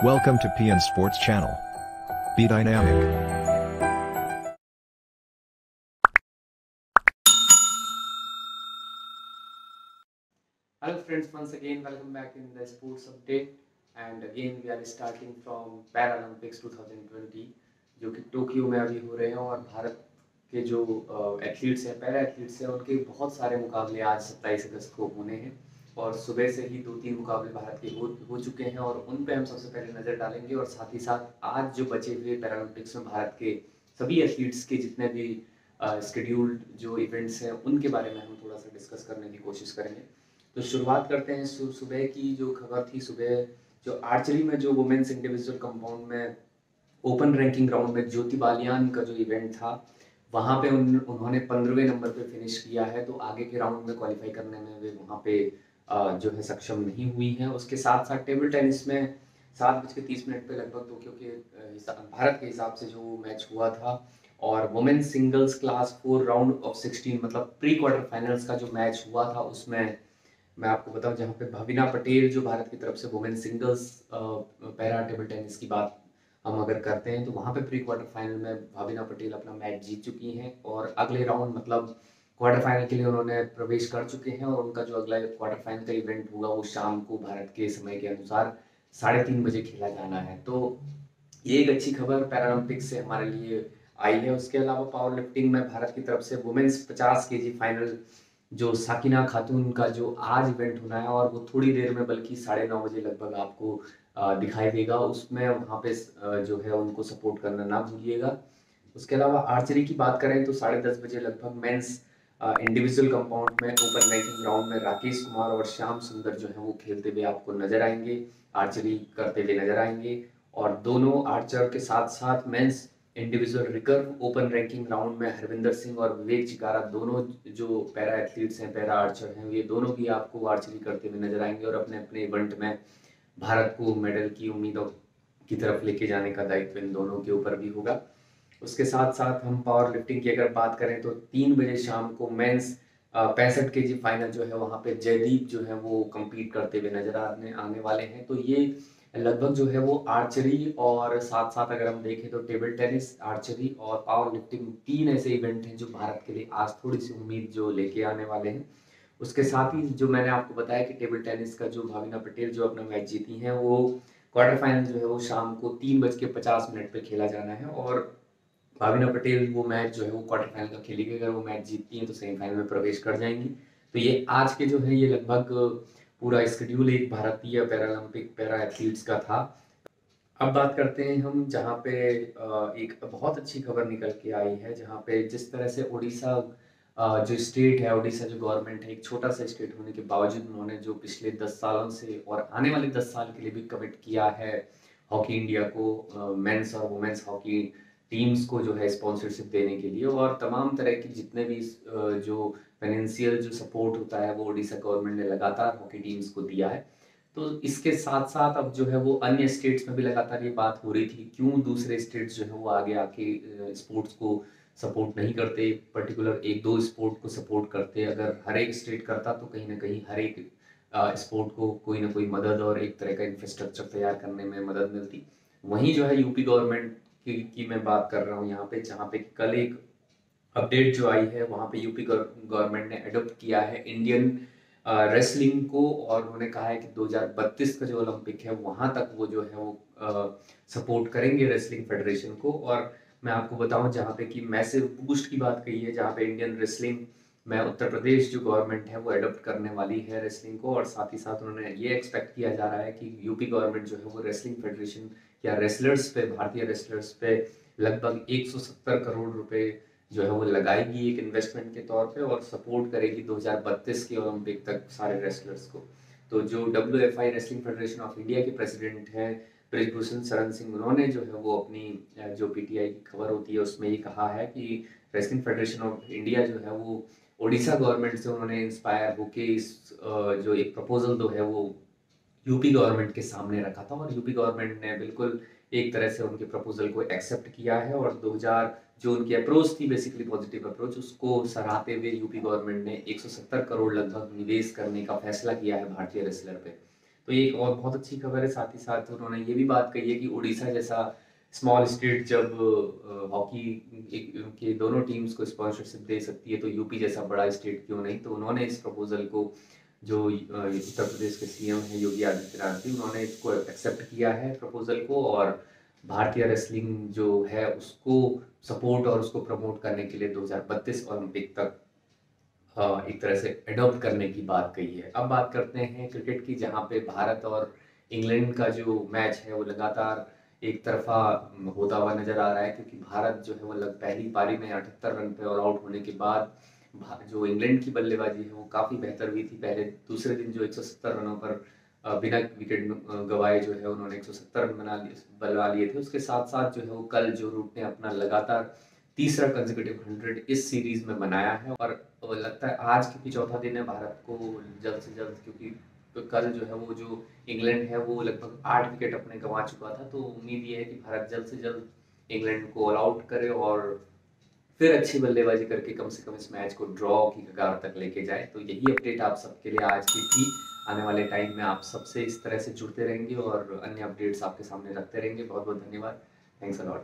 Welcome to PN Sports Channel. Be dynamic. Hello friends, once again welcome back in the sports update, and again we are starting from Paralympics 2020 जो कि Tokyo में अभी हो रहे हैं। और भारत के जो एथलीट्स हैं, पैरा एथलीट्स हैं, उनके बहुत सारे मुकाबले आज 27 अगस्त को होने हैं। और सुबह से ही 2-3 मुकाबले भारत के हो चुके हैं और उन पे हम सबसे पहले नज़र डालेंगे। और साथ ही साथ आज जो बचे हुए पैरालंपिक्स में भारत के सभी एथलीट्स के जितने भी स्केड्यूल्ड जो इवेंट्स हैं उनके बारे में हम थोड़ा सा डिस्कस करने की कोशिश करेंगे। तो शुरुआत करते हैं सुबह की जो खबर थी। सुबह जो आर्चरी में जो वुमेन्स इंडिविजुअल कंपाउंड में ओपन रैंकिंग राउंड में ज्योति बालियान का जो इवेंट था, वहाँ पे उन्होंने 15वें नंबर पे फिनिश किया है। तो आगे के राउंड में क्वालिफाई करने में वे वहाँ पे जो है सक्षम नहीं हुई हैं। उसके साथ साथ टेबल टेनिस में 7:30 पे लगभग टोक्यो के भारत के हिसाब से जो मैच हुआ था, और women singles class 4 round of 16 मतलब प्री क्वार्टर फाइनल्स का जो मैच हुआ था, उसमें मैं आपको बताऊं जहाँ पे भाविना पटेल जो भारत की तरफ से women singles para table tennis की बात हम अगर करते हैं, तो वहाँ पे प्री क्वार्टर फाइनल में भाविना पटेल अपना मैच जीत चुकी हैं और अगले राउंड मतलब क्वार्टर फाइनल के लिए उन्होंने प्रवेश कर चुके हैं। और उनका जो अगला क्वार्टर फाइनल का इवेंट होगा वो शाम को भारत के समय के अनुसार 3:30 बजे खेला जाना है। तो ये एक अच्छी खबर पैरालंपिक्स से हमारे लिए आई है। उसके अलावा पावर लिफ्टिंग में भारत की तरफ से वुमेन्स 50 केजी फाइनल जो साकिना खातून का जो आज इवेंट होना है, और वो थोड़ी देर में बल्कि 9:30 बजे लगभग आपको दिखाई देगा। उसमें वहाँ पे जो है उनको सपोर्ट करना ना भूलिएगा। उसके अलावा आर्चरी की बात करें तो 10:30 बजे लगभग मेंस इंडिविजुअल कंपाउंड में ओपन रैंकिंग राउंड में राकेश कुमार और श्याम सुंदर जो है वो खेलते हुए आपको नजर आएंगे, आर्चरी करते हुए नजर आएंगे। और दोनों आर्चर के साथ साथ men's individual recurve open ranking round में हरविंदर सिंह और विवेक चिकारा दोनों जो पैरा एथलीट्स हैं, पैरा आर्चर हैं, ये दोनों भी आपको आर्चरी करते हुए नजर आएंगे और अपने अपने इवेंट में भारत को मेडल की उम्मीदों की तरफ लेके जाने का दायित्व इन दोनों के ऊपर भी होगा। उसके साथ साथ हम पावर लिफ्टिंग की अगर बात करें तो 3 बजे शाम को मेंस 65 केजी फाइनल जो है वहाँ पे जयदीप जो है वो compete करते हुए नजर आने वाले हैं। तो ये लगभग जो है वो आर्चरी और साथ साथ अगर हम देखें तो टेबल टेनिस, आर्चरी और पावर लिफ्टिंग 3 ऐसे इवेंट हैं जो भारत के लिए आज थोड़ी सी उम्मीद जो लेके आने वाले हैं। उसके साथ ही जो मैंने आपको बताया कि टेबल टेनिस का जो भाविना पटेल जो अपना मैच जीती हैं, वो क्वार्टर फाइनल जो है वो शाम को 3:50 पे खेला जाना है। और भाविना पटेल वो मैच जो है वो क्वार्टर फाइनल का खेलेगी। अगर वो मैच जीतती हैं तो सेमीफाइनल में प्रवेश कर जाएंगी। तो ये आज के जो है ये लगभग पूरा स्केड्यूल एक भारतीय पैरालंपिक पैरा एथलीट्स का था। अब बात करते हैं हम जहाँ पे एक बहुत अच्छी खबर निकल के आई है, जहाँ पे जिस तरह से उड़ीसा जो स्टेट है, उड़ीसा जो गवर्नमेंट है, एक छोटा सा स्टेट होने के बावजूद उन्होंने जो पिछले 10 सालों से और आने वाले 10 साल के लिए भी कमिट किया है हॉकी इंडिया को, मेंस और वुमेन्स हॉकी टीम्स को जो है स्पॉन्सरशिप देने के लिए, और तमाम तरह की जितने भी जो फाइनेंशियल जो सपोर्ट होता है वो उड़ीसा गवर्नमेंट ने लगातार हॉकी टीम्स को दिया है। तो इसके साथ साथ अब जो है वो अन्य स्टेट्स में भी लगातार ये बात हो रही थी, क्यों दूसरे स्टेट्स जो है वो आगे आके स्पोर्ट्स को सपोर्ट नहीं करते, पर्टिकुलर 1-2 स्पोर्ट को सपोर्ट करते। अगर हर एक स्टेट करता तो कहीं ना कहीं हर एक स्पोर्ट को कोई ना कोई मदद और एक तरह का इंफ्रास्ट्रक्चर तैयार करने में मदद मिलती। वहीं जो है यूपी गवर्नमेंट की मैं बात कर रहा हूँ यहाँ पे, जहाँ पे कल एक अपडेट जो आई है, वहाँ पे यूपी गवर्नमेंट ने अडॉप्ट किया है इंडियन रेसलिंग को, और उन्होंने कहा है कि 2032 का जो ओलंपिक है वहाँ तक वो जो है वो सपोर्ट करेंगे रेसलिंग फेडरेशन को। और मैं आपको बताऊं जहाँ पे कि मैसिव बूस्ट की बात कही है, जहाँ पे इंडियन रेसलिंग में उत्तर प्रदेश जो गवर्नमेंट है वो अडॉप्ट करने वाली है रेसलिंग को। और साथ ही साथ उन्होंने ये एक्सपेक्ट किया जा रहा है कि यूपी गवर्नमेंट जो है वो रेसलिंग फेडरेशन या रेसलर्स पे, भारतीय रेसलर्स पे लगभग 170 करोड़ रुपए जो है वो लगाएगी एक इन्वेस्टमेंट के तौर पे, और सपोर्ट करेगी 2032 के ओलंपिक तक सारे रेसलर्स को। तो जो WFI wrestling federation of India के प्रेसिडेंट हैं ब्रिजभूषण शरण सिंह, उन्होंने जो है वो अपनी जो PTI की खबर होती है उसमें ये कहा है कि रेसलिंग फेडरेशन ऑफ इंडिया जो है वो उड़ीसा गवर्नमेंट से उन्होंने इंस्पायर होके इस जो एक प्रपोजल जो है वो यूपी गवर्नमेंट के सामने रखा था, और यूपी गवर्नमेंट ने बिल्कुल एक तरह से उनके प्रपोजल को एक्सेप्ट किया है। और 2000 जो उनकी अप्रोच थी, बेसिकली पॉजिटिव अप्रोच, उसको सराहते हुए यूपी गवर्नमेंट ने 170 करोड़ लगभग निवेश करने का फैसला किया है भारतीय रेसलर पे। तो ये एक और बहुत अच्छी खबर है। साथ ही साथ उन्होंने ये भी बात कही है कि उड़ीसा जैसा स्मॉल स्टेट जब हॉकी के दोनों टीम्स को स्पॉन्सरशिप दे सकती है, तो यूपी जैसा बड़ा स्टेट क्यों नहीं। तो उन्होंने इस प्रपोजल को, जो उत्तर प्रदेश के सीएम हैं योगी आदित्यनाथ जी, उन्होंने इसको एक्सेप्ट किया है प्रपोजल को, और भारतीय रेसलिंग जो है उसको सपोर्ट और उसको प्रमोट करने के लिए 2032 ओलंपिक तक एक तरह से एडॉप्ट करने की बात कही है। अब बात करते हैं क्रिकेट की, जहां पे भारत और इंग्लैंड का जो मैच है वो लगातार एक तरफा होता हुआ नजर आ रहा है, क्योंकि भारत जो है वो पहली पारी में 78 रन पे ऑल आउट होने के बाद जो इंग्लैंड की बल्लेबाजी है वो काफ़ी बेहतर हुई थी। पहले दूसरे दिन जो 170 रनों पर बिना विकेट गवाए जो है उन्होंने 170 रन बनवा लिए थे। उसके साथ साथ जो है वो कल जो रूट ने अपना लगातार तीसरा कंसेक्यूटिव 100 इस सीरीज में बनाया है, और लगता है आज क्योंकि चौथा दिन है भारत को जल्द से जल्द, क्योंकि तो कल जो है वो जो इंग्लैंड है वो लगभग 8 विकेट अपने गंवा चुका था, तो उम्मीद ये है कि भारत जल्द से जल्द इंग्लैंड को ऑल आउट करे और फिर अच्छी बल्लेबाजी करके कम से कम इस मैच को ड्रॉ की कगार तक लेके जाए। तो यही अपडेट आप सबके लिए आज की थी। आने वाले टाइम में आप सबसे इस तरह से जुड़ते रहेंगे और अन्य अपडेट्स आपके सामने रखते रहेंगे। बहुत बहुत धन्यवाद। Thanks a lot.